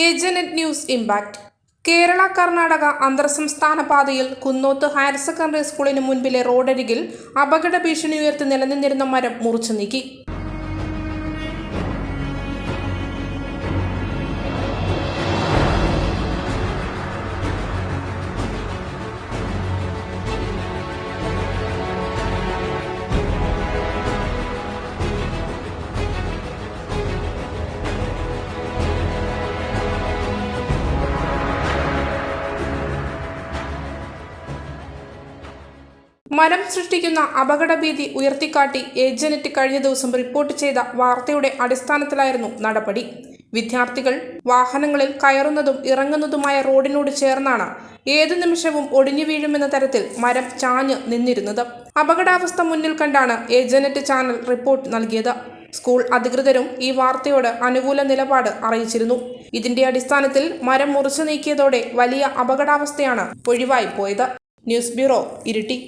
ഏജനെറ്റ് news impact. Kerala Karnataka അന്തർസംസ്ഥാന പാതയിൽ Kunnoth higher secondary സ്കൂളിന് മുൻപിലെ റോഡരികിൽ അപകട ഭീഷണി ഉയർത്തി നിലനിന്നിരുന്ന മരം മുറിച്ചു നീക്കി. മരം സൃഷ്ടിക്കുന്ന അപകടഭീതി ഉയർത്തിക്കാട്ടി ഏജനെറ്റ് കഴിഞ്ഞ ദിവസം റിപ്പോർട്ട് ചെയ്ത വാർത്തയുടെ അടിസ്ഥാനത്തിലായിരുന്നു നടപടി. വിദ്യാർത്ഥികൾ വാഹനങ്ങളിൽ കയറുന്നതും ഇറങ്ങുന്നതുമായ റോഡിനോട് ചേർന്നാണ് ഏതു നിമിഷവും ഒടിഞ്ഞു വീഴുമെന്ന തരത്തിൽ മരം ചാഞ്ഞ് നിന്നിരുന്നത്. അപകടാവസ്ഥ മുന്നിൽ കണ്ടാണ് ഏജനെറ്റ് ചാനൽ റിപ്പോർട്ട് നൽകിയത്. സ്കൂൾ അധികൃതരും ഈ വാർത്തയോട് അനുകൂല നിലപാട് അറിയിച്ചിരുന്നു. ഇതിന്റെ അടിസ്ഥാനത്തിൽ മരം മുറിച്ചു നീക്കിയതോടെ വലിയ അപകടാവസ്ഥയാണ് ഒഴിവായി പോയത്. News bureau, Iritty.